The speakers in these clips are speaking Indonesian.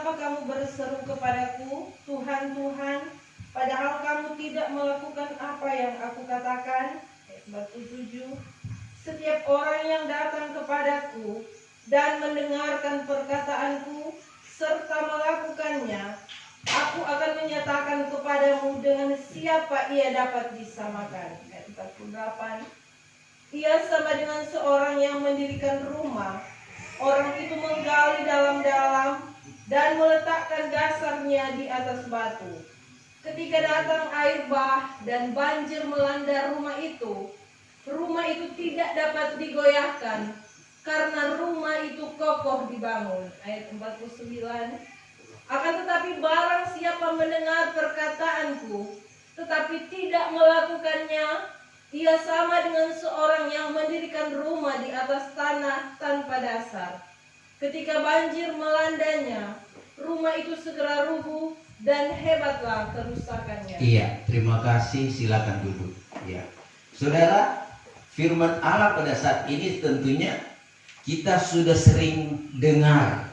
mengapa kamu berseru kepadaku, Tuhan, Tuhan, padahal kamu tidak melakukan apa yang aku katakan? Ayat 47. Setiap orang yang datang kepadaku dan mendengarkan perkataanku serta melakukannya, aku akan menyatakan kepadamu dengan siapa ia dapat disamakan. Ayat 48. Ia sama dengan seorang yang mendirikan rumah. Orang itu menggali dalam-dalam dan meletakkan dasarnya di atas batu. Ketika datang air bah dan banjir melanda rumah itu tidak dapat digoyahkan karena rumah itu kokoh dibangun. Ayat 49. Akan tetapi barang siapa mendengar perkataanku tetapi tidak melakukannya, ia sama dengan seorang yang mendirikan rumah di atas tanah tanpa dasar. Ketika banjir melandanya, rumah itu segera rubuh dan hebatlah kerusakannya. Iya, terima kasih. Silakan duduk. Ya, saudara, firman Allah pada saat ini tentunya kita sudah sering dengar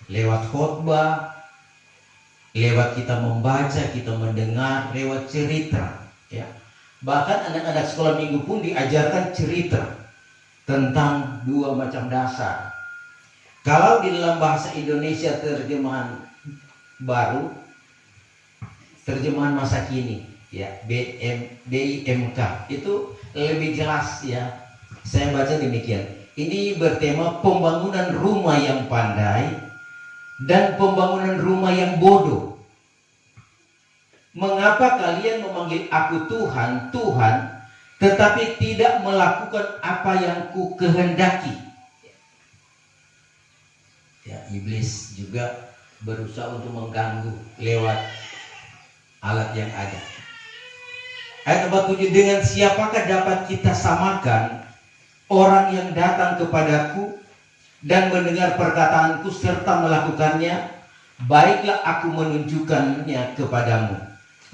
lewat khotbah, lewat kita membaca, kita mendengar, lewat cerita. Ya. Bahkan anak-anak sekolah minggu pun diajarkan cerita tentang dua macam dasar. Kalau di dalam bahasa Indonesia terjemahan baru, terjemahan masa kini, ya, BIMK, itu lebih jelas ya. Saya baca demikian. Ini bertema pembangunan rumah yang pandai dan pembangunan rumah yang bodoh. Mengapa kalian memanggil aku Tuhan, Tuhan, tetapi tidak melakukan apa yang ku kehendaki? Ya, iblis juga berusaha untuk mengganggu lewat alat yang ada. Ayat 47, dengan siapakah dapat kita samakan orang yang datang kepadaku dan mendengar perkataanku serta melakukannya? Baiklah aku menunjukkannya kepadamu.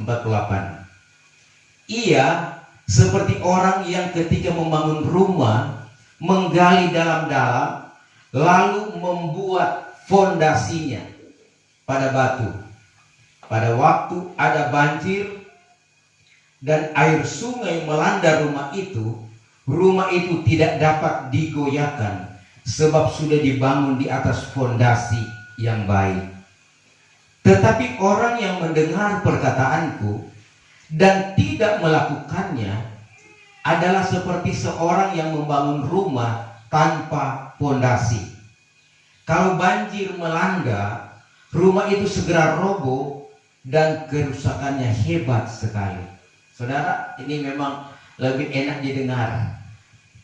48. Ia seperti orang yang ketika membangun rumah menggali dalam-dalam lalu membuat fondasinya pada batu. Pada waktu ada banjir dan air sungai melanda rumah itu tidak dapat digoyahkan sebab sudah dibangun di atas fondasi yang baik. Tetapi orang yang mendengar perkataanku dan tidak melakukannya adalah seperti seorang yang membangun rumah tanpa fondasi. Kalau banjir melanda, rumah itu segera roboh dan kerusakannya hebat sekali. Saudara, ini memang lebih enak didengar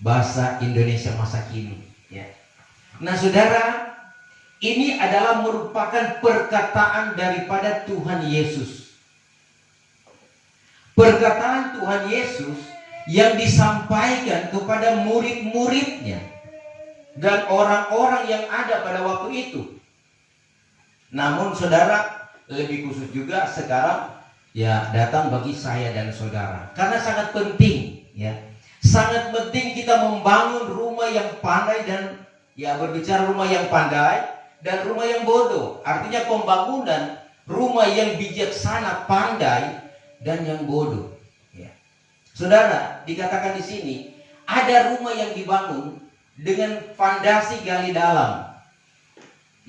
bahasa Indonesia masa kini, ya. Nah, saudara, ini adalah merupakan perkataan daripada Tuhan Yesus. Perkataan Tuhan Yesus yang disampaikan kepada murid-muridnya dan orang-orang yang ada pada waktu itu. Namun saudara, lebih khusus juga sekarang ya datang bagi saya dan saudara. Karena sangat penting, ya. Sangat penting kita membangun rumah yang pandai dan ya, berbicara rumah yang pandai dan rumah yang bodoh, artinya pembangunan rumah yang bijaksana, pandai, dan yang bodoh. Ya. Saudara, dikatakan di sini ada rumah yang dibangun dengan fondasi gali dalam.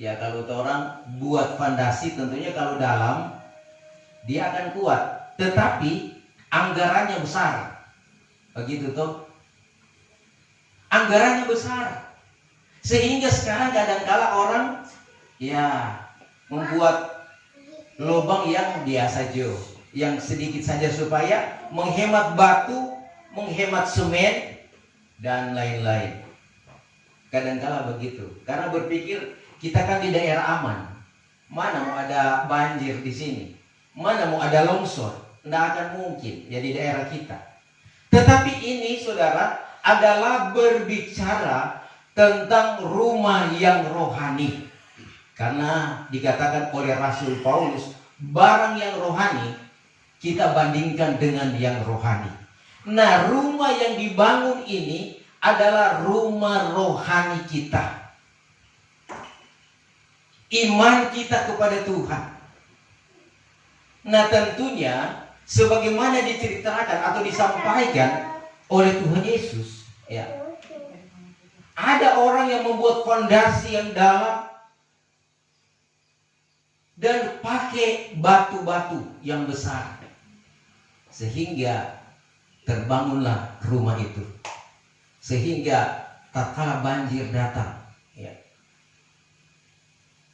Ya, kalau orang buat fondasi tentunya kalau dalam dia akan kuat, tetapi anggarannya besar. Begitu toh? Anggarannya besar. Sehingga sekarang kadang-kala orang ya membuat lubang yang biasa aja, yang sedikit saja supaya menghemat batu, menghemat semen dan lain-lain. Kadang-kala begitu, karena berpikir kita kan di daerah aman. Mana mau ada banjir di sini? Mana mau ada longsor? Tidak akan mungkin ya di daerah kita. Tetapi ini saudara adalah berbicara tentang rumah yang rohani. Karena dikatakan oleh Rasul Paulus, barang yang rohani kita bandingkan dengan yang rohani. Nah, rumah yang dibangun ini adalah rumah rohani kita. iman kita kepada Tuhan. Nah tentunya sebagaimana diceritakan atau disampaikan oleh Tuhan Yesus, ya, ada orang yang membuat fondasi yang dalam dan pakai batu-batu yang besar, sehingga terbangunlah rumah itu. Sehingga tatkala banjir datang, ya,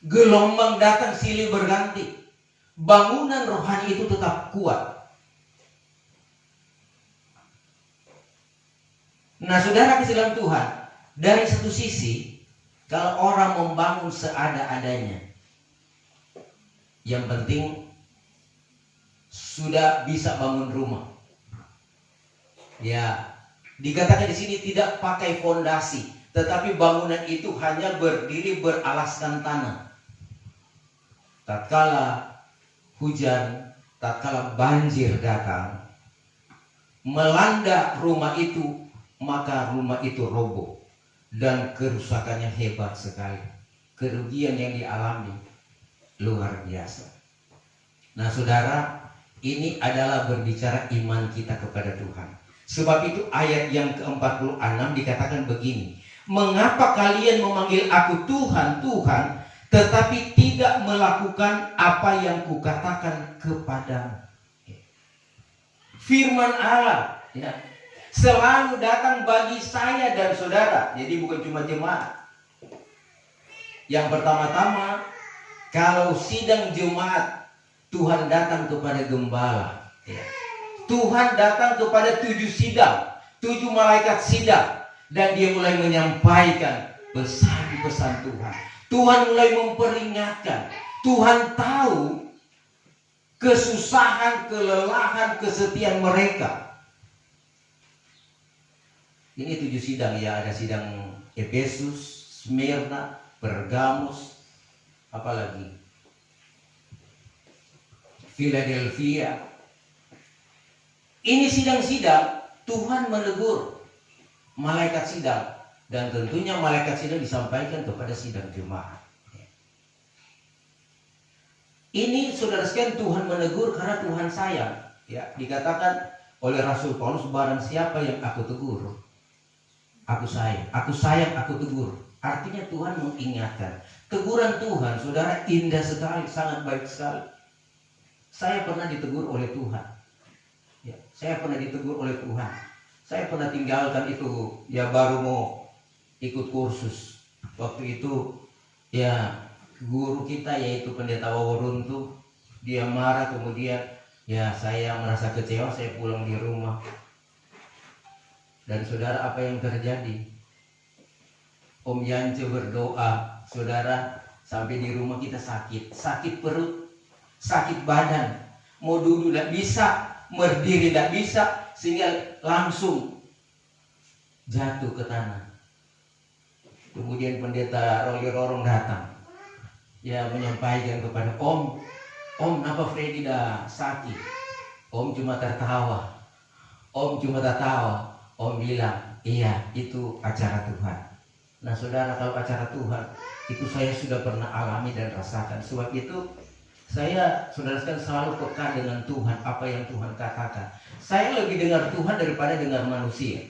gelombang datang silih berganti, bangunan rohani itu tetap kuat. Nah saudara kasih dalam Tuhan, dari satu sisi kalau orang membangun seada-adanya, yang penting sudah bisa bangun rumah, ya, dikatakan di sini tidak pakai fondasi, tetapi bangunan itu hanya berdiri beralaskan tanah. Tatkala hujan, tatkala banjir datang, melanda rumah itu, maka rumah itu roboh dan kerusakannya hebat sekali. Kerugian yang dialami luar biasa. Nah saudara, ini adalah berbicara iman kita kepada Tuhan. Sebab itu ayat yang ke-46 dikatakan begini, mengapa kalian memanggil aku Tuhan, Tuhan, tetapi tidak melakukan apa yang kukatakan kepadamu. Firman Allah, ya, selalu datang bagi saya dan saudara. Jadi bukan cuma jemaat. Yang pertama-tama, kalau sidang jemaat, Tuhan datang kepada gembala, ya. Tuhan datang kepada 7 sidang, 7 malaikat sidang, dan dia mulai menyampaikan pesan-pesan Tuhan. Tuhan mulai memperingatkan. Tuhan tahu kesusahan, kelelahan, kesetiaan mereka. Ini 7 sidang, ya, ada sidang Efesus, Smyrna, Pergamus, apalagi Philadelphia. Ini sidang-sidang Tuhan menegur malaikat sidang, dan tentunya malaikat sidang disampaikan kepada sidang jemaat. Ini saudara sekalian, Tuhan menegur karena Tuhan sayang, ya. Dikatakan oleh Rasul Paulus, barang siapa yang aku tegur, aku sayang, aku tegur. Artinya Tuhan mengingatkan. Teguran Tuhan, saudara, indah sekali, sangat baik sekali. Saya pernah ditegur oleh Tuhan, ya, saya pernah ditegur oleh Tuhan. Saya pernah tinggalkan itu, ya, baru mau ikut kursus. Waktu itu, ya, guru kita yaitu Pendeta Waworuntu, dia marah, kemudian ya saya merasa kecewa, saya pulang di rumah. Dan saudara, apa yang terjadi? Om Yance berdoa, saudara, sampai di rumah kita sakit perut, sakit badan, mau duduk tidak bisa, berdiri tidak bisa, sehingga langsung jatuh ke tanah. Kemudian Pendeta Roy Rorong datang, ya, menyampaikan kepada Om, kenapa Freddy dah sakit? Om cuma tertawa. Om bilang, iya, itu acara Tuhan. Nah saudara, kalau acara Tuhan itu saya sudah pernah alami dan rasakan. Sebab itu saya, saudara sekalian, selalu peka dengan Tuhan, apa yang Tuhan katakan. Saya lebih dengar Tuhan daripada dengar manusia.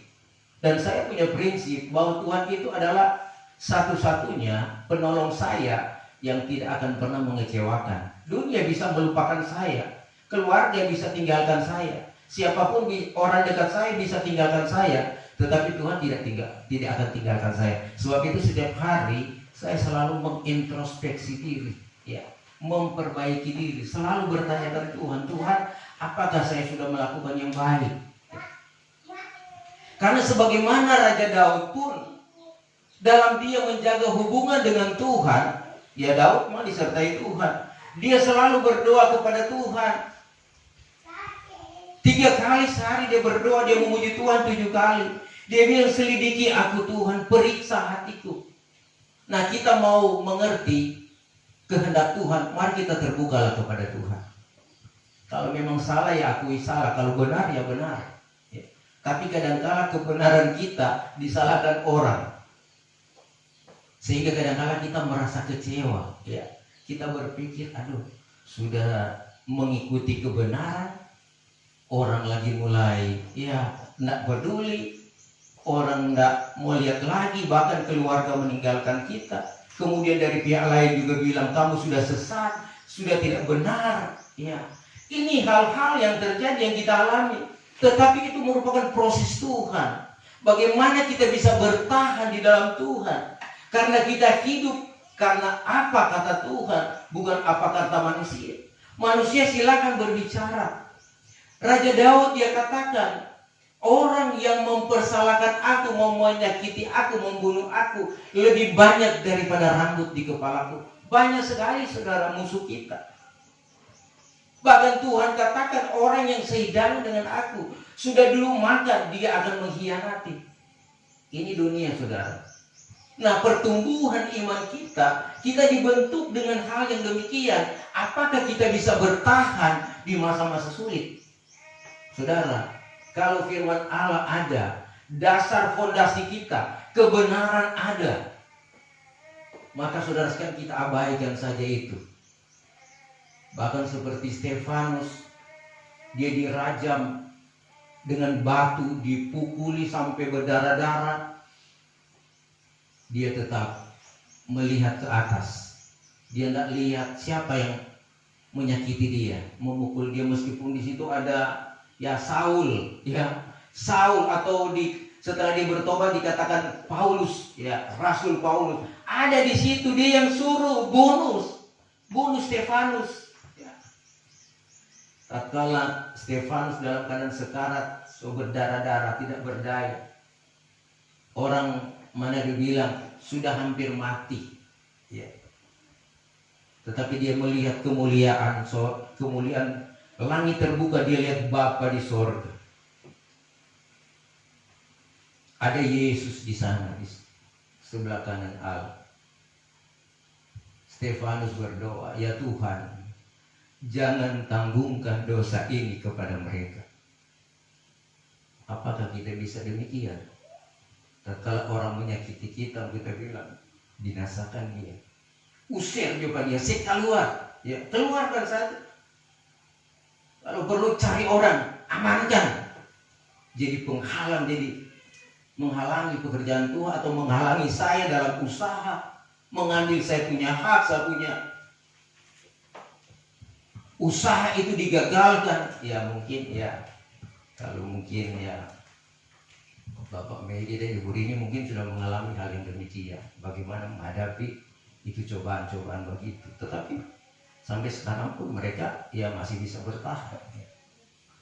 Dan saya punya prinsip bahwa Tuhan itu adalah satu-satunya penolong saya yang tidak akan pernah mengecewakan. Dunia bisa melupakan saya, keluarga bisa tinggalkan saya, siapapun orang dekat saya bisa tinggalkan saya, tetapi Tuhan tidak akan tinggalkan saya. Sebab itu setiap hari saya selalu mengintrospeksi diri, ya, memperbaiki diri, selalu bertanya kepada Tuhan, apakah saya sudah melakukan yang baik? Karena sebagaimana Raja Daud pun dalam dia menjaga hubungan dengan Tuhan, ya, Daud mah disertai Tuhan. Dia selalu berdoa kepada Tuhan. 3 kali sehari dia berdoa, dia memuji Tuhan 7 kali. Dia bilang, selidiki aku Tuhan, periksa hatiku. Nah, kita mau mengerti kehendak Tuhan, mari kita terbukalah kepada Tuhan. Kalau memang salah, ya akui salah. Kalau benar, ya benar. Ya. Tapi kadang-kala kebenaran kita disalahkan orang. Sehingga kadang-kadang kita merasa kecewa, ya. Kita berpikir, aduh, sudah mengikuti kebenaran, orang lagi mulai, ya, tidak peduli, orang tidak mau lihat lagi, bahkan keluarga meninggalkan kita. Kemudian dari pihak lain juga bilang, kamu sudah sesat, sudah tidak benar, ya. Ini hal-hal yang terjadi yang kita alami, tetapi itu merupakan proses Tuhan. Bagaimana kita bisa bertahan di dalam Tuhan? Karena kita hidup karena apa kata Tuhan, bukan apa kata manusia. Manusia silakan berbicara. Raja Daud dia katakan, orang yang mempersalahkan aku, mau menyakiti aku, membunuh aku, lebih banyak daripada rambut di kepalaku. Banyak sekali saudara musuh kita. Bahkan Tuhan katakan orang yang sehidangan dengan aku, sudah dulu makan, dia akan mengkhianati. Ini dunia saudara. Nah, pertumbuhan iman kita dibentuk dengan hal yang demikian. Apakah kita bisa bertahan di masa-masa sulit? Saudara, kalau firman Allah ada, dasar fondasi kita, kebenaran ada, maka saudara sekalian kita abaikan saja itu. Bahkan seperti Stefanus, dia dirajam dengan batu, dipukuli sampai berdarah-darah. Dia tetap melihat ke atas. Dia tidak lihat siapa yang menyakiti dia, memukul dia, meskipun di situ ada ya Saul, ya Saul, atau setelah dia bertobat dikatakan Paulus, ya Rasul Paulus. Ada di situ, dia yang suruh bunuh Stefanus. Ya. Tatkala Stefanus dalam keadaan sekarat, berdarah-darah, tidak berdaya, orang mana dibilang sudah hampir mati, ya. Tetapi dia melihat kemuliaan langit terbuka, dia lihat Bapa di sorga. Ada Yesus di sana di sebelah kanan Allah. Stefanus berdoa, ya Tuhan, jangan tanggungkan dosa ini kepada mereka. Apakah kita bisa demikian? Tatkala orang menyakiti kita, kita bilang, binasakan dia, usir juga dia, keluar, ya keluarkan saja. Kalau perlu cari orang, amankan. Jadi penghalang, jadi menghalangi pekerjaan Tuhan, atau menghalangi saya dalam usaha, mengambil saya punya hak, saya punya usaha itu digagalkan. Ya mungkin ya, kalau mungkin ya Bapak Medi dan Ibu Rini mungkin sudah mengalami hal yang demikian, bagaimana menghadapi itu cobaan-cobaan begitu. Tetapi sampai sekarang pun mereka ya masih bisa bertahan.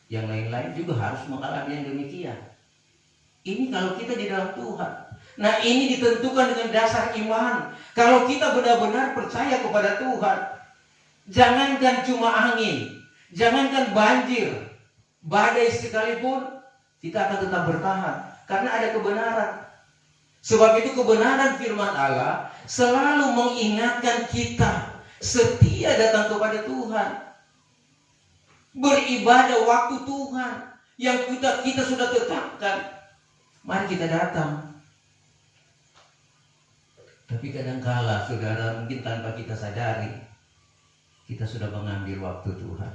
Yang lain-lain juga harus mengalami yang demikian. Ini kalau kita di dalam Tuhan. Nah, ini ditentukan dengan dasar iman. Kalau kita benar-benar percaya kepada Tuhan, jangankan cuma angin, jangankan banjir, badai sekalipun, kita akan tetap bertahan. Karena ada kebenaran. Sebab itu kebenaran firman Allah selalu mengingatkan kita setia datang kepada Tuhan, beribadah waktu Tuhan yang kita sudah tetapkan. Mari kita datang. Tapi kadangkala saudara, mungkin tanpa kita sadari, kita sudah mengambil waktu Tuhan.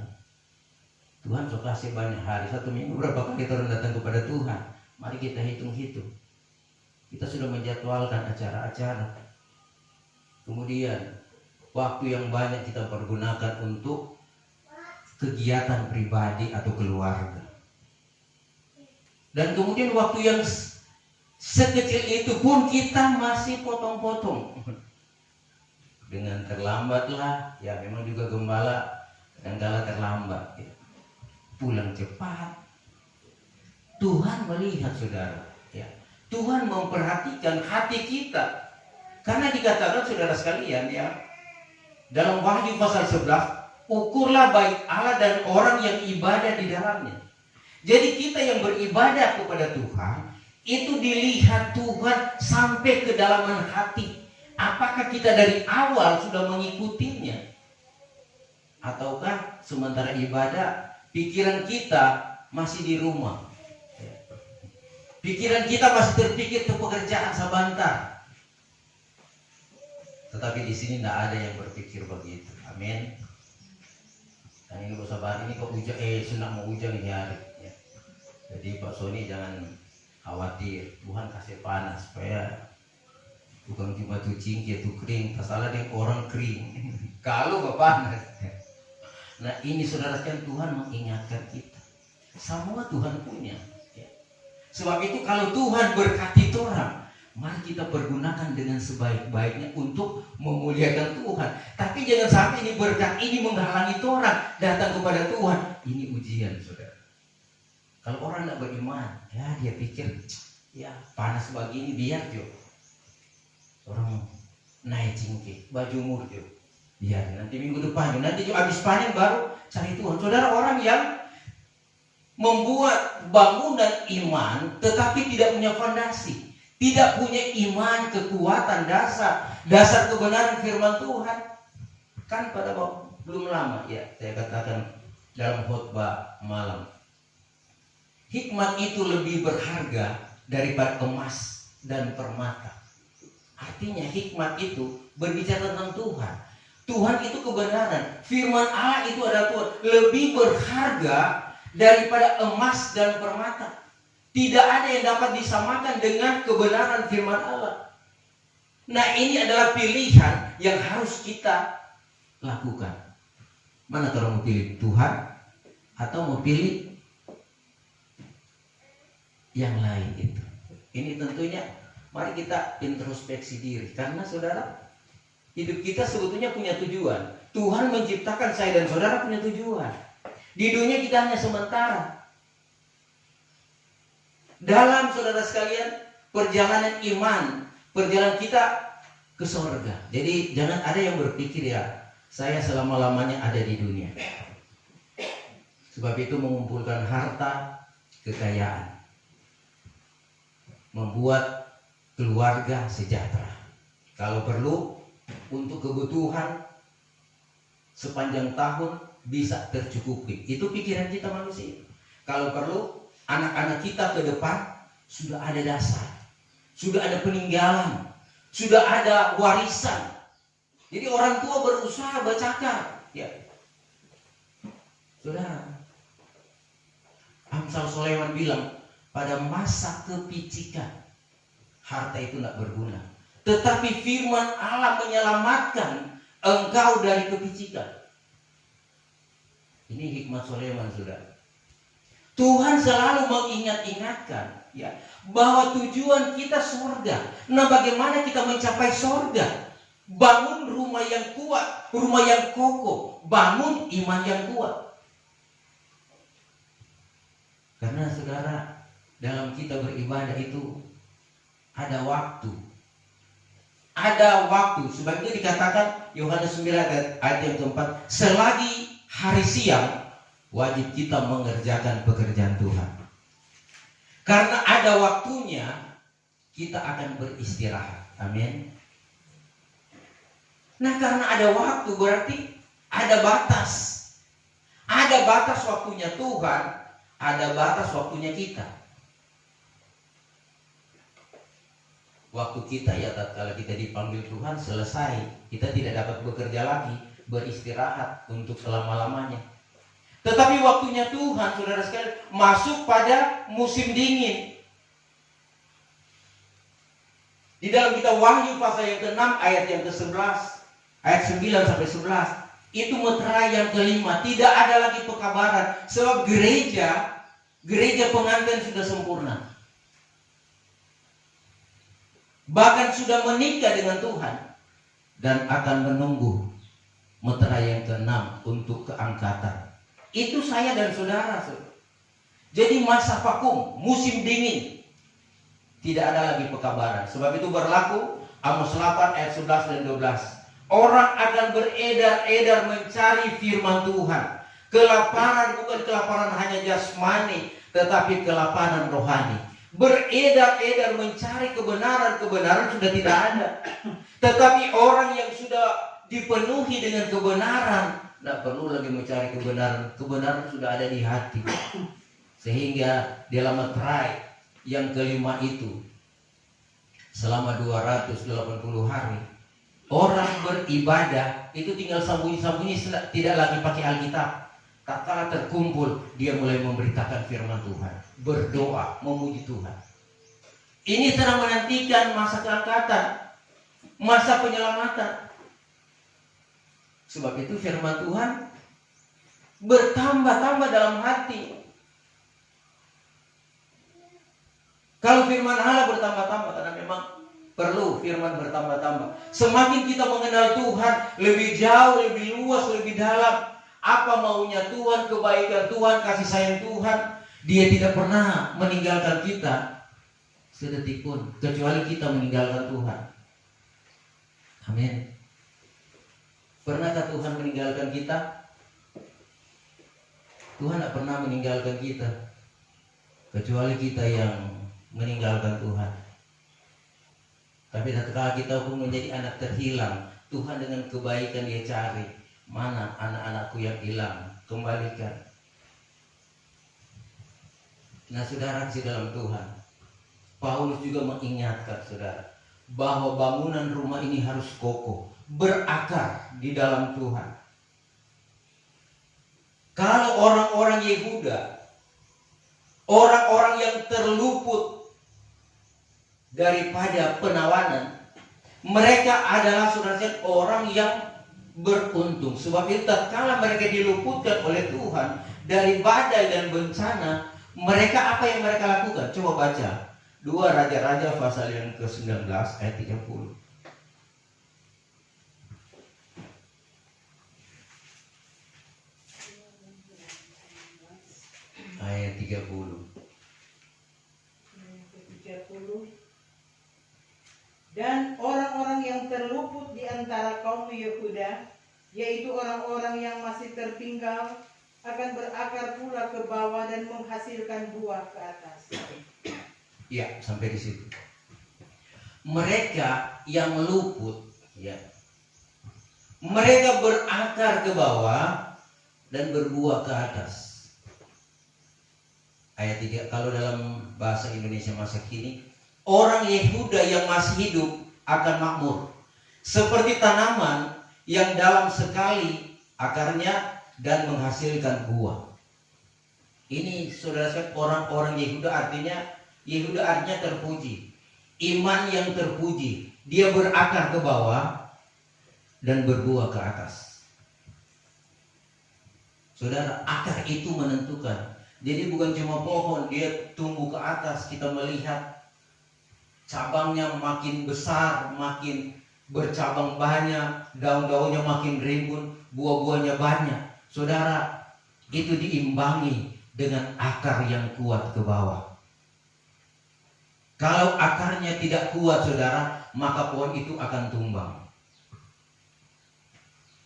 Tuhan so kasih banyak hari, 1 minggu berapa kali kita datang kepada Tuhan. Mari kita hitung-hitung. Kita sudah menjadwalkan acara-acara. Kemudian waktu yang banyak kita pergunakan untuk kegiatan pribadi atau keluarga. Dan kemudian waktu yang sekecil itu pun kita masih potong-potong. Dengan terlambatlah, ya memang juga gembala kadang-kala terlambat, ya. Pulang cepat. Tuhan melihat saudara, ya. Tuhan memperhatikan hati kita. Karena dikatakan saudara sekalian, ya, dalam Wahyu pasal 11, ukurlah baik Allah dan orang yang ibadah di dalamnya. Jadi kita yang beribadah kepada Tuhan, itu dilihat Tuhan sampai ke kedalaman hati. Apakah kita dari awal sudah mengikutinya? Ataukah sementara ibadah, pikiran kita masih di rumah? Pikiran kita masih terpikir ke pekerjaan sebentar. Tetapi di sini tidak ada yang berpikir begitu. Amin. Dan ini Pak Sabar ini kok hujan, sudah mau hujan ini hari. Ya. Jadi Pak Sony jangan khawatir. Tuhan kasih panas supaya bukan cuma tuh cingkir tuh kering. Masalah dia orang kering. Kalau Pak panas. Nah ini saudara sekalian, Tuhan mengingatkan kita. Semua Tuhan punya. Ya. Sebab itu kalau Tuhan berkati orang, mari kita pergunakan dengan sebaik-baiknya untuk memuliakan Tuhan. Tapi jangan sampai ini berkat ini menghalangi orang datang kepada Tuhan. Ini ujian, saudara. Kalau orang tidak beriman, ya dia pikir, ya panas begini biar jo. Orang naik cingkir, baju murjo. Biar nanti minggu depan, nanti jo habis panen baru cari Tuhan. Saudara, orang yang membuat bangunan iman tetapi tidak punya fondasi, tidak punya iman, kekuatan, dasar kebenaran firman Tuhan. Kan pada belum lama ya saya katakan dalam khotbah malam, hikmat itu lebih berharga daripada emas dan permata. Artinya hikmat itu berbicara tentang Tuhan. Tuhan itu kebenaran, firman Allah itu adalah Tuhan, lebih berharga daripada emas dan permata. Tidak ada yang dapat disamakan dengan kebenaran firman Allah. Nah ini adalah pilihan yang harus kita lakukan. Mana kalau mau pilih Tuhan atau mau pilih yang lain itu. Ini tentunya mari kita introspeksi diri. Karena saudara, hidup kita sebetulnya punya tujuan. Tuhan menciptakan saya dan saudara punya tujuan. Di dunia kita hanya sementara. Dalam saudara sekalian perjalanan iman, perjalanan kita ke surga. Jadi jangan ada yang berpikir ya saya selama-lamanya ada di dunia. Sebab itu mengumpulkan harta, kekayaan, membuat keluarga sejahtera. Kalau perlu untuk kebutuhan sepanjang tahun bisa tercukupi. Itu pikiran kita manusia. Kalau perlu anak-anak kita ke depan sudah ada dasar, sudah ada peninggalan, sudah ada warisan. Jadi orang tua berusaha bercakap, ya. Saudara, Amsal Sulaiman bilang pada masa kepicikan harta itu tidak berguna, tetapi firman Allah menyelamatkan engkau dari kepicikan. Ini hikmat Sulaiman, saudara. Tuhan selalu mengingat-ingatkan ya bahwa tujuan kita surga. Nah, bagaimana kita mencapai surga? Bangun rumah yang kuat, rumah yang kokoh, bangun iman yang kuat. Karena saudara, dalam kita beribadah itu ada waktu. Ada waktu. Sebab itu dikatakan Yohanes 9 ayat yang keempat, selagi hari siang wajib kita mengerjakan pekerjaan Tuhan. Karena ada waktunya kita akan beristirahat. Amin. Nah, karena ada waktu berarti ada batas. Ada batas waktunya Tuhan, ada batas waktunya kita. Waktu kita ya tatkala kita dipanggil Tuhan selesai, kita tidak dapat bekerja lagi, beristirahat untuk selama-lamanya. Tetapi waktunya Tuhan, saudara sekalian, masuk pada musim dingin. Di dalam kitab Wahyu pasal yang ke-6 ayat yang ke-11, ayat 9 sampai 11, itu meterai yang kelima, tidak ada lagi pekabaran, sebab gereja pengantin sudah sempurna. Bahkan sudah menikah dengan Tuhan dan akan menunggu meterai yang ke-6 untuk keangkatan. Itu saya dan saudara. Jadi masa vakum, musim dingin, tidak ada lagi pekabaran. Sebab itu berlaku Amos 8 ayat 11 dan 12. Orang akan beredar-edar mencari firman Tuhan. Kelaparan bukan kelaparan hanya jasmani, tetapi kelaparan rohani. Beredar-edar mencari kebenaran sudah tidak ada. Tetapi orang yang sudah dipenuhi dengan kebenaran, tidak perlu lagi mencari kebenaran sudah ada di hati. Sehingga dalam meterai yang kelima itu selama 280 hari Orang beribadah itu tinggal sembunyi-sembunyi, tidak lagi pakai Alkitab. Tak kala terkumpul, dia mulai memberitakan firman Tuhan, berdoa, memuji Tuhan. Ini sedang menantikan masa keangkatan, masa penyelamatan. Sebab itu firman Tuhan bertambah-tambah dalam hati. Kalau firman Allah bertambah-tambah, karena memang perlu firman bertambah-tambah. Semakin kita mengenal Tuhan lebih jauh, lebih luas, lebih dalam, apa maunya Tuhan, kebaikan Tuhan, kasih sayang Tuhan, Dia tidak pernah meninggalkan kita sedetik pun, kecuali kita meninggalkan Tuhan. Amin. Pernahkah Tuhan meninggalkan kita? Tuhan tidak pernah meninggalkan kita, kecuali kita yang meninggalkan Tuhan. Tapi tatkala kita pun menjadi anak terhilang, Tuhan dengan kebaikan Dia cari, mana anak-anakku yang hilang, kembalikan. Nah saudara di dalam Tuhan, Paulus juga mengingatkan saudara bahwa bangunan rumah ini harus kokoh, berakar di dalam Tuhan. Kalau orang-orang Yehuda, orang-orang yang terluput daripada penawanan, mereka adalah saudara orang yang beruntung. Sebab itu tatkala mereka diluputkan oleh Tuhan dari badai dan bencana, mereka apa yang mereka lakukan? Coba baca 2 Raja-Raja pasal yang ke-19 ayat 30. Ayat 30. Dan orang-orang yang terluput di antara kaum Yehuda, yaitu orang-orang yang masih tertinggal, akan berakar pula ke bawah dan menghasilkan buah ke atas. Ya, sampai di situ. Mereka yang luput, ya, mereka berakar ke bawah dan berbuah ke atas. Ayat 3, kalau dalam bahasa Indonesia masa kini, orang Yehuda yang masih hidup akan makmur, seperti tanaman yang dalam sekali akarnya dan menghasilkan buah. Ini saudara-saudara, orang-orang Yehuda artinya terpuji, iman yang terpuji. Dia berakar ke bawah dan berbuah ke atas. Saudara, akar itu menentukan. Jadi bukan cuma pohon, dia tumbuh ke atas, kita melihat cabangnya makin besar, makin bercabang banyak, daun-daunnya makin rimbun, buah-buahnya banyak. Saudara, itu diimbangi dengan akar yang kuat ke bawah. Kalau akarnya tidak kuat saudara, maka pohon itu akan tumbang.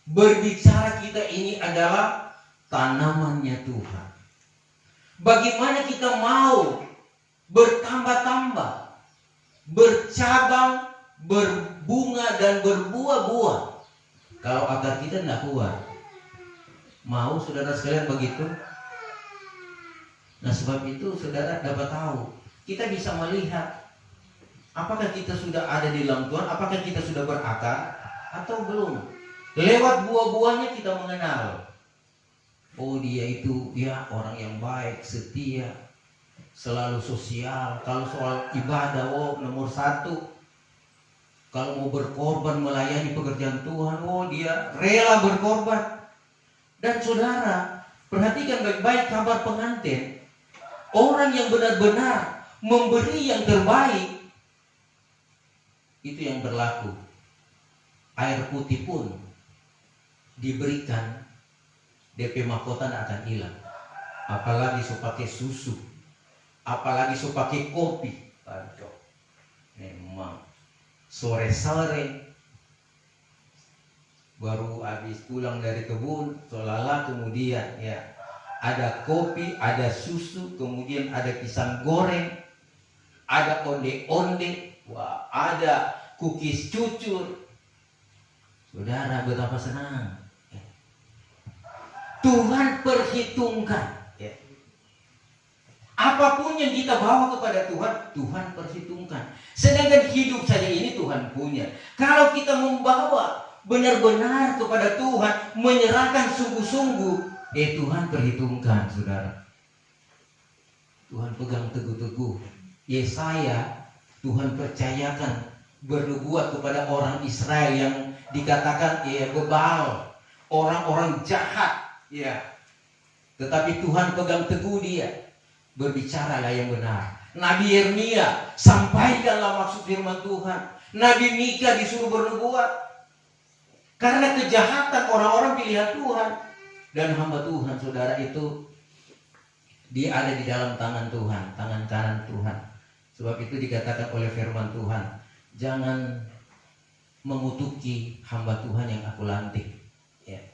Berbicara kita ini adalah tanamannya Tuhan. Bagaimana kita mau bertambah-tambah, bercabang, berbunga dan berbuah-buah, kalau akar kita tidak kuat? Mau saudara sekalian begitu? Nah sebab itu saudara dapat tahu, kita bisa melihat apakah kita sudah ada di dalam Tuhan, apakah kita sudah berakar atau belum. Lewat buah-buahnya kita mengenal, oh dia itu ya orang yang baik, setia, selalu sosial. Kalau soal ibadah, oh nomor 1. Kalau mau berkorban melayani pekerjaan Tuhan, oh dia rela berkorban. Dan saudara, perhatikan baik-baik kabar pengantin. Orang yang benar-benar memberi yang terbaik, itu yang berlaku. Air putih pun diberikan, DP mahkota tidak akan hilang. Apalagi so pakai susu, apalagi so pakai kopi. Aduh, memang sore-sore baru habis pulang dari kebun, seolah-olah kemudian ya ada kopi, ada susu, kemudian ada pisang goreng, ada onde-onde, wah, ada cookies cucur. Saudara, betapa senang. Tuhan perhitungkan. Apapun yang kita bawa kepada Tuhan, Tuhan perhitungkan. Sedangkan hidup saja ini Tuhan punya. Kalau kita membawa benar-benar kepada Tuhan, menyerahkan sungguh-sungguh, Tuhan perhitungkan, saudara. Tuhan pegang teguh-teguh. Yesaya, Tuhan percayakan bernubuat kepada orang Israel yang dikatakan bebal, orang-orang jahat, ya. Tetapi Tuhan pegang teguh dia. Berbicaralah yang benar. Nabi Yeremia, sampaikanlah maksud firman Tuhan. Nabi Mika disuruh bernubuat. Karena kejahatan orang-orang pilihan Tuhan. Dan hamba Tuhan, saudara, itu dia ada di dalam tangan Tuhan, tangan kanan Tuhan. Sebab itu dikatakan oleh firman Tuhan, jangan mengutuki hamba Tuhan yang aku lantik. Ya.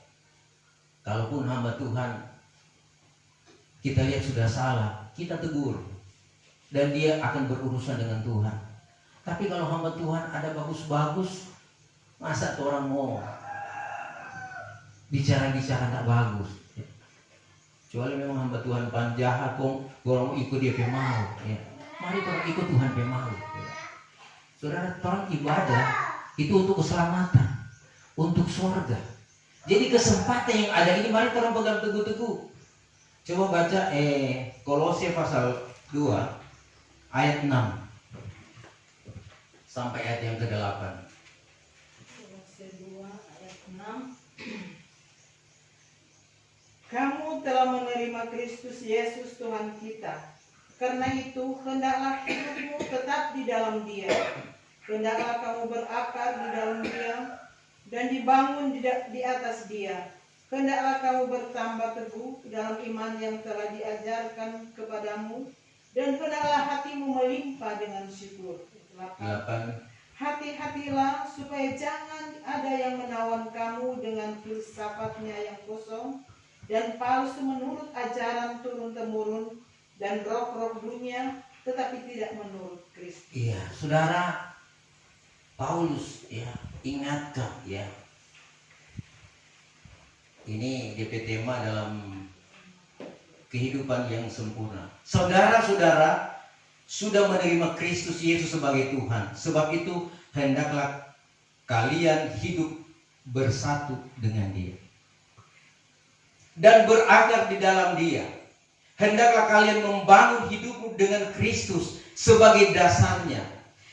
Kalaupun hamba Tuhan kita lihat sudah salah, kita tegur, dan dia akan berurusan dengan Tuhan. Tapi kalau hamba Tuhan ada bagus-bagus, masa tuh orang mau bicara-bicara tak bagus? Kecuali memang hamba Tuhan panjahat, kong orang mau ikut dia pemau. Ya. Mari orang ikut Tuhan pemau. Ya. Saudara, orang ibadah itu untuk keselamatan, untuk surga. Jadi kesempatan yang ada ini mari orang pegang teguh-teguh. Coba baca Kolose pasal 2 ayat 6 sampai ayat yang ke-8. Kolose 2 ayat 6. Kamu telah menerima Kristus Yesus Tuhan kita. Karena itu hendaklah hidupmu tetap di dalam Dia. Hendaklah kamu berakar di dalam Dia dan dibangun di atas Dia. Hendaklah kamu bertambah teguh dalam iman yang telah diajarkan kepadamu, dan hendaklah hatimu melimpah dengan syukur. 8. Hati-hatilah supaya jangan ada yang menawan kamu dengan filsafatnya yang kosong dan palsu menurut ajaran turun-temurun dan roh-roh dunia, tetapi tidak menurut Kristus. Iya, saudara, Paulus ya ingatkan ya. Ini DP tema dalam kehidupan yang sempurna. Saudara-saudara sudah menerima Kristus Yesus sebagai Tuhan. Sebab itu hendaklah kalian hidup bersatu dengan Dia dan berakar di dalam Dia. Hendaklah kalian membangun hidupmu dengan Kristus sebagai dasarnya.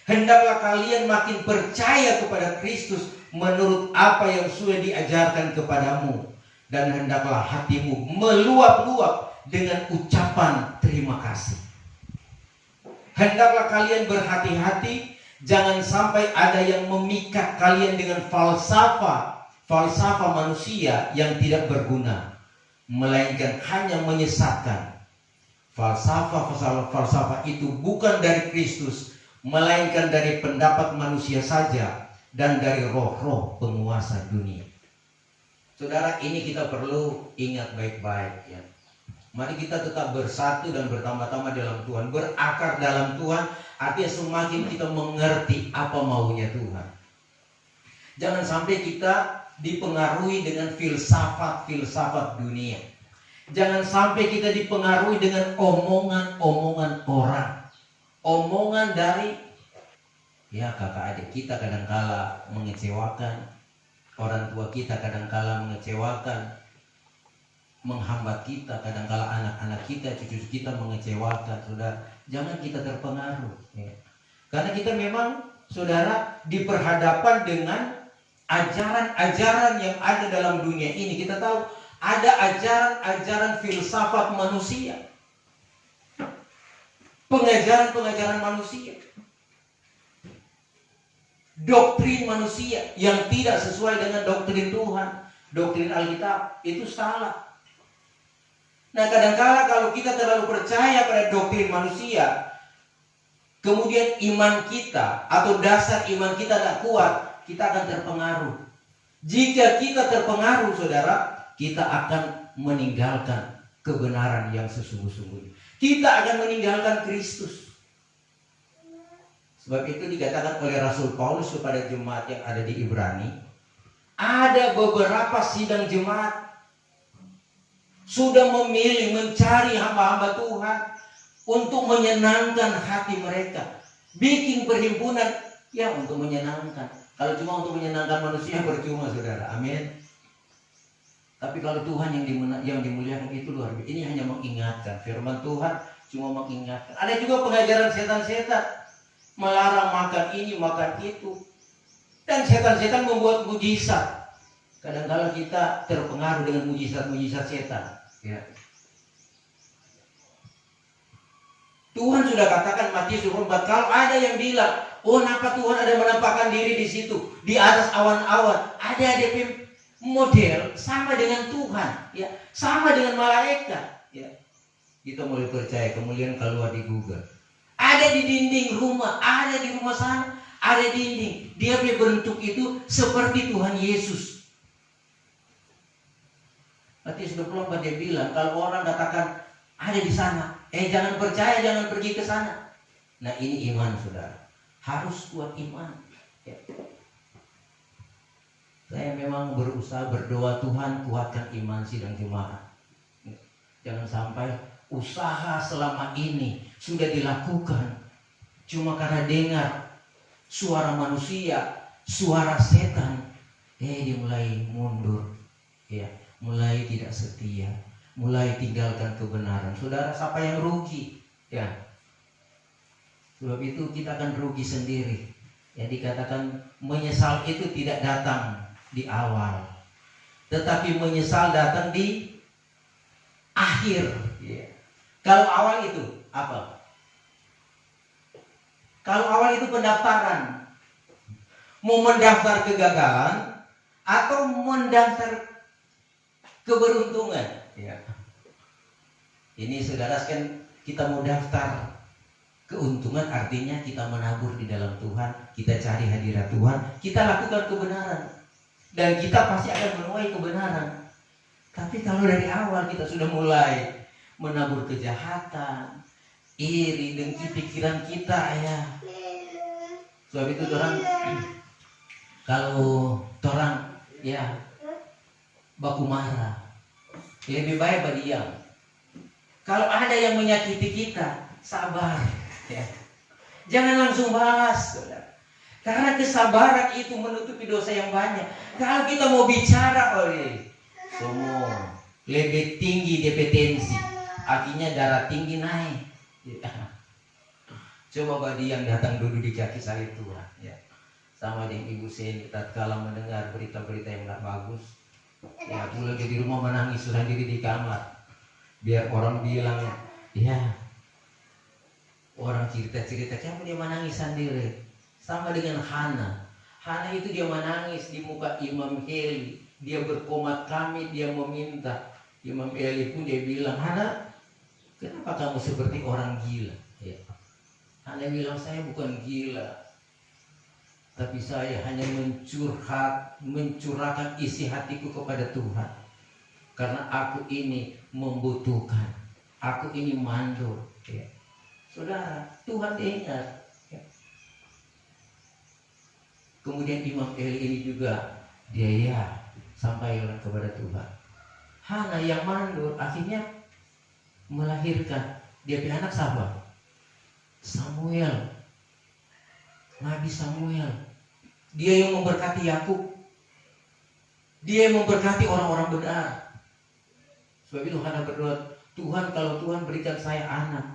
Hendaklah kalian makin percaya kepada Kristus menurut apa yang sudah diajarkan kepadamu. Dan hendaklah hatimu meluap-luap dengan ucapan terima kasih. Hendaklah kalian berhati-hati, jangan sampai ada yang memikat kalian dengan falsafah manusia yang tidak berguna, melainkan hanya menyesatkan. Falsafah itu bukan dari Kristus, melainkan dari pendapat manusia saja dan dari roh-roh penguasa dunia. Saudara, ini kita perlu ingat baik-baik ya. Mari kita tetap bersatu dan bertambah-tambah dalam Tuhan, berakar dalam Tuhan, artinya semakin kita mengerti apa maunya Tuhan. Jangan sampai kita dipengaruhi dengan filsafat dunia. Jangan sampai kita dipengaruhi dengan omongan-omongan orang. Omongan dari kakak adik kita kadangkala mengecewakan. Orang tua kita kadangkala mengecewakan, menghambat kita, kadangkala anak-anak kita, cucu kita mengecewakan. Saudara, jangan kita terpengaruh ya. Karena kita memang, saudara, diperhadapkan dengan ajaran-ajaran yang ada dalam dunia ini. Kita tahu ada ajaran-ajaran filsafat manusia, pengajaran-pengajaran manusia, doktrin manusia yang tidak sesuai dengan doktrin Tuhan, doktrin Alkitab, itu salah. Nah, kadangkala kalau kita terlalu percaya pada doktrin manusia, kemudian iman kita atau dasar iman kita tidak kuat, kita akan terpengaruh. Jika kita terpengaruh, saudara, kita akan meninggalkan kebenaran yang sesungguh-sungguhnya. Kita akan meninggalkan Kristus. Sebab itu dikatakan oleh Rasul Paulus kepada jemaat yang ada di Ibrani, ada beberapa sidang jemaat sudah memilih mencari hamba-hamba Tuhan, untuk menyenangkan hati mereka. Bikin perhimpunan ya untuk menyenangkan. Kalau cuma untuk menyenangkan manusia percuma, saudara. Amin. Tapi kalau Tuhan yang dimuliakan itu luar biasa. Ini hanya mengingatkan. Firman Tuhan cuma mengingatkan. Ada juga pengajaran setan-setan, melarang makan ini, makan itu. Dan setan-setan membuat mujizat. Kadang-kadang kita terpengaruh dengan mujizat-mujizat setan. Ya. Tuhan sudah katakan Matius 24, kalau ada yang bilang, oh kenapa Tuhan ada menampakkan diri di situ, di atas awan-awan, ada DP model sama dengan Tuhan, ya, sama dengan malaikat, ya. Kita mulai percaya, kemudian keluar di Google, ada di dinding rumah, ada di rumah sana, ada dinding, dia berbentuk itu seperti Tuhan Yesus. Matius 24 dia bilang, kalau orang katakan ada di sana, jangan percaya, jangan pergi ke sana. Nah ini iman, saudara. Harus kuat iman. Ya. Saya memang berusaha berdoa, Tuhan kuatkan iman sidang jemaat. Jangan sampai usaha selama ini sudah dilakukan cuma karena dengar suara manusia, suara setan, dia mulai mundur, ya, mulai tidak setia, mulai tinggalkan kebenaran. Saudara, siapa yang rugi? Ya. Sebab itu kita akan rugi sendiri. Ya, dikatakan menyesal itu tidak datang di awal, tetapi menyesal datang di akhir. Ya. Kalau awal itu apa? Kalau awal itu pendaftaran, mau mendaftar kegagalan atau mendaftar keberuntungan. Ya. Ini saudara kan kita mau daftar keuntungan, artinya kita menabur di dalam Tuhan, kita cari hadirat Tuhan, kita lakukan kebenaran, dan kita pasti akan menuai kebenaran. Tapi kalau dari awal kita sudah mulai menabur kejahatan, iri, dengki pikiran kita, ya. Sebab itu orang kalau orang ya baku marah, lebih baik berdiam. Kalau ada yang menyakiti kita, sabar, ya. Jangan langsung balas, saudara. Karena kesabaran itu menutupi dosa yang banyak. Kalau kita mau bicara, semua lebih tinggi dependensi, akhirnya darah tinggi naik. Ya. Coba bagi yang datang duduk di kaki saya Tuhan, ya. Sama dengan Ibu Seni, tatkala mendengar berita-berita yang tidak bagus, ya, aku lagi di rumah menangis sendiri di kamar. Biar orang bilang, ya, orang cerita-cerita, kenapa dia menangis sendiri? Sama dengan Hana. Hana itu dia menangis di muka Imam Eli. Dia berkomat kami, dia meminta. Imam Eli pun dia bilang, Hana, kenapa kamu seperti orang gila? Ya. Hana bilang, saya bukan gila, tapi saya hanya mencurahkan isi hatiku kepada Tuhan. Karena aku ini membutuhkan, aku ini mandul. Ya. Saudara, Tuhan ingat. Ya. Kemudian Imam Eli ini juga dia sampaikan kepada Tuhan. Hana yang mandul akhirnya melahirkan, dia punya anak siapa? Samuel, Nabi Samuel. Dia yang memberkati Yakub, dia yang memberkati orang-orang benar. Sebab itu Hana berdoa, Tuhan, kalau Tuhan berikan saya anak,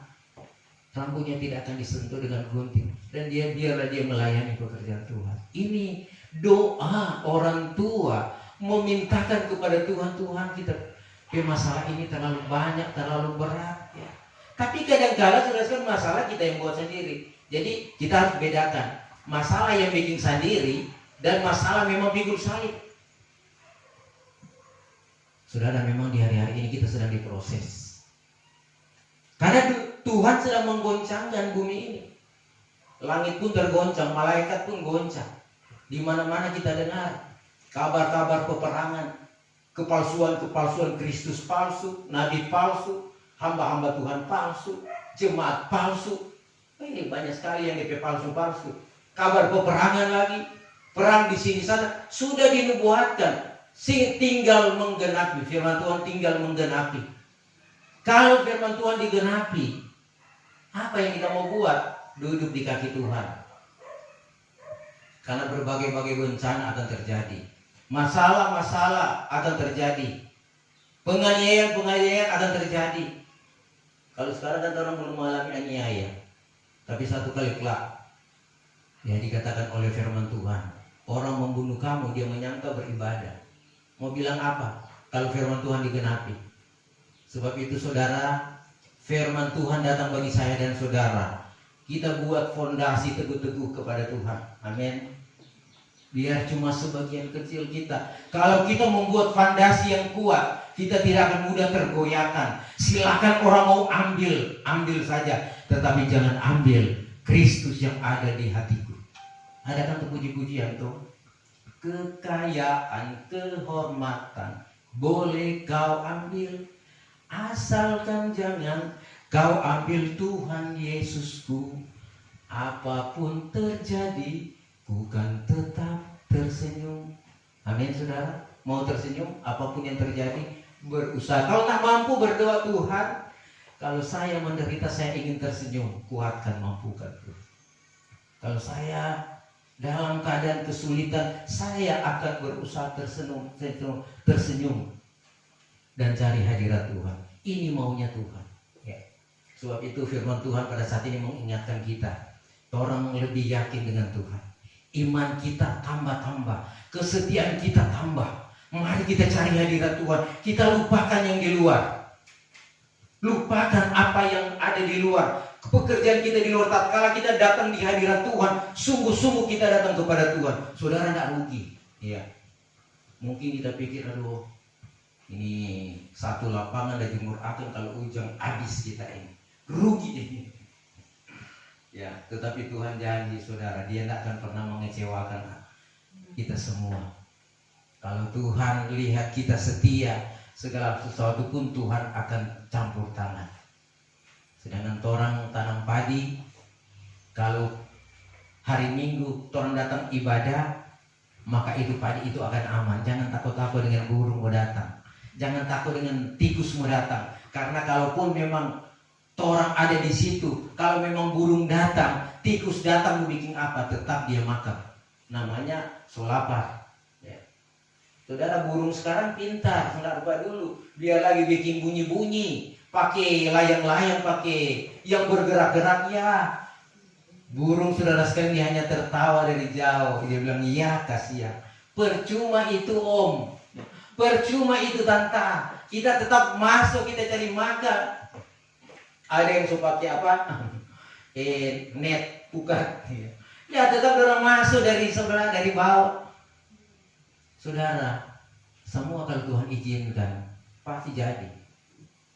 rambutnya tidak akan disentuh dengan gunting, dan biarlah dia melayani pekerjaan Tuhan. Ini doa orang tua memintakan kepada Tuhan, Tuhan, kita masalah ini terlalu banyak, terlalu berat, ya. Tapi kadang-kadang saudara, masalah kita yang buat sendiri. Jadi kita harus bedakan masalah yang bikin sendiri dan masalah memang pikul salib. Saudara, memang di hari-hari ini kita sedang diproses. Karena Tuhan sedang menggoncangkan bumi ini. Langit pun tergoncang, malaikat pun goncang. Di mana-mana kita dengar kabar-kabar peperangan, kepalsuan Kristus palsu, nabi palsu, hamba-hamba Tuhan palsu, jemaat palsu. Ini banyak sekali yang DP palsu-palsu. Kabar peperangan lagi, perang di sini sana, sudah dinubuatkan. Tinggal menggenapi, firman Tuhan tinggal menggenapi. Kalau firman Tuhan digenapi, Apa yang kita mau buat? Duduk di kaki Tuhan. Karena berbagai-bagai bencana akan terjadi. Masalah-masalah akan terjadi. Penganiayaan-penganiayaan akan terjadi. Kalau sekarang kan orang belum mengalami aniaya, tapi satu kali kelak, ya dikatakan oleh firman Tuhan, orang membunuh kamu, dia menyangka beribadah. Mau bilang apa kalau firman Tuhan digenapi? Sebab itu saudara, firman Tuhan datang bagi saya dan saudara. Kita buat fondasi teguh-teguh kepada Tuhan. Amin. Biar cuma sebagian kecil kita. Kalau kita membuat fondasi yang kuat, kita tidak akan mudah tergoyahkan. Silakan orang mau ambil saja. Tetapi jangan ambil Kristus yang ada di hatiku. Ada kan tuh puji-pujian tuh? Kekayaan, kehormatan boleh kau ambil, asalkan jangan kau ambil Tuhan Yesusku. Apapun terjadi, bukan tetap tersenyum. Amin saudara. Mau tersenyum apapun yang terjadi, berusaha. Kalau tak mampu berdoa, Tuhan, kalau saya menderita saya ingin tersenyum, kuatkan, mampukan. Kalau saya dalam keadaan kesulitan, saya akan berusaha tersenyum dan cari hadirat Tuhan. Ini maunya Tuhan. Ya. Sebab itu firman Tuhan pada saat ini mengingatkan kita, orang lebih yakin dengan Tuhan. Iman kita tambah-tambah, kesetiaan kita tambah. Mari kita cari hadirat Tuhan. Kita lupakan yang di luar. Lupakan apa yang ada di luar. Pekerjaan kita di luar. Tatkala kita datang di hadirat Tuhan, sungguh-sungguh kita datang kepada Tuhan. Saudara tidak rugi. Ya. Mungkin kita pikir, aduh, ini satu lapangan dari Timur Akan, kalau ujung habis kita ini. Rugi ini. Ya, tetapi Tuhan janji saudara, Dia tidak akan pernah mengecewakan kita semua. Kalau Tuhan lihat kita setia, segala sesuatu pun Tuhan akan campur tangan. Sedangkan orang tanam padi, kalau hari Minggu orang datang ibadah, maka itu padi itu akan aman. Jangan takut-takut dengan burung mau datang. Jangan takut dengan tikus mau datang. Karena kalaupun memang orang ada di situ, kalau memang burung datang, tikus datang, mau bikin apa, tetap dia makan. Namanya solapar. Ya. Saudara, burung sekarang pintar, nggak lupa dulu. Dia lagi bikin bunyi-bunyi, pakai layang-layang, pakai yang bergerak-gerak ya. Burung saudara sekalian dia hanya tertawa dari jauh. Dia bilang, iya kasihan. Percuma itu om, percuma itu tante. Kita tetap masuk, kita cari makan. Ada yang suka pakai apa? Net, bukan. Ya tetap orang masuk dari sebelah, dari bawah. Saudara, semua kalau Tuhan izinkan, pasti jadi.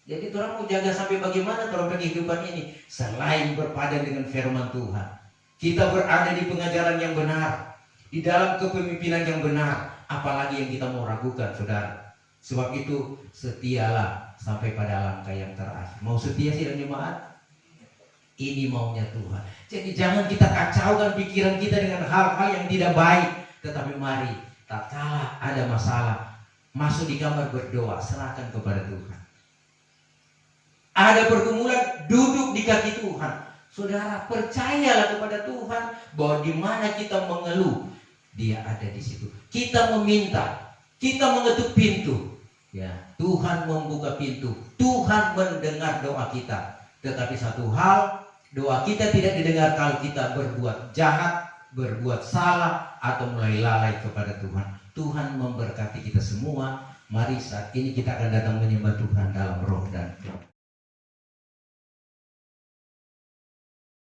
Jadi orang mau jaga sampai bagaimana dalam kehidupan ini? Selain berpadan dengan firman Tuhan, kita berada di pengajaran yang benar, di dalam kepemimpinan yang benar. Apalagi yang kita mau ragukan, saudara. Sebab itu setialah sampai pada langkah yang terakhir. Mau setia sidang jemaat? Ini maunya Tuhan. Jadi jangan kita kacaukan pikiran kita dengan hal-hal yang tidak baik. Tetapi mari, tatkala ada masalah, masuk di kamar berdoa, serahkan kepada Tuhan. Ada pergumulan, duduk di kaki Tuhan. Saudara, percayalah kepada Tuhan bahwa di mana kita mengeluh, Dia ada di situ. Kita meminta, kita mengetuk pintu. Ya, Tuhan membuka pintu. Tuhan mendengar doa kita. Tetapi satu hal, doa kita tidak didengar kalau kita berbuat jahat, berbuat salah, atau mulai lalai kepada Tuhan. Tuhan memberkati kita semua. Mari saat ini kita akan datang menyembah Tuhan dalam roh.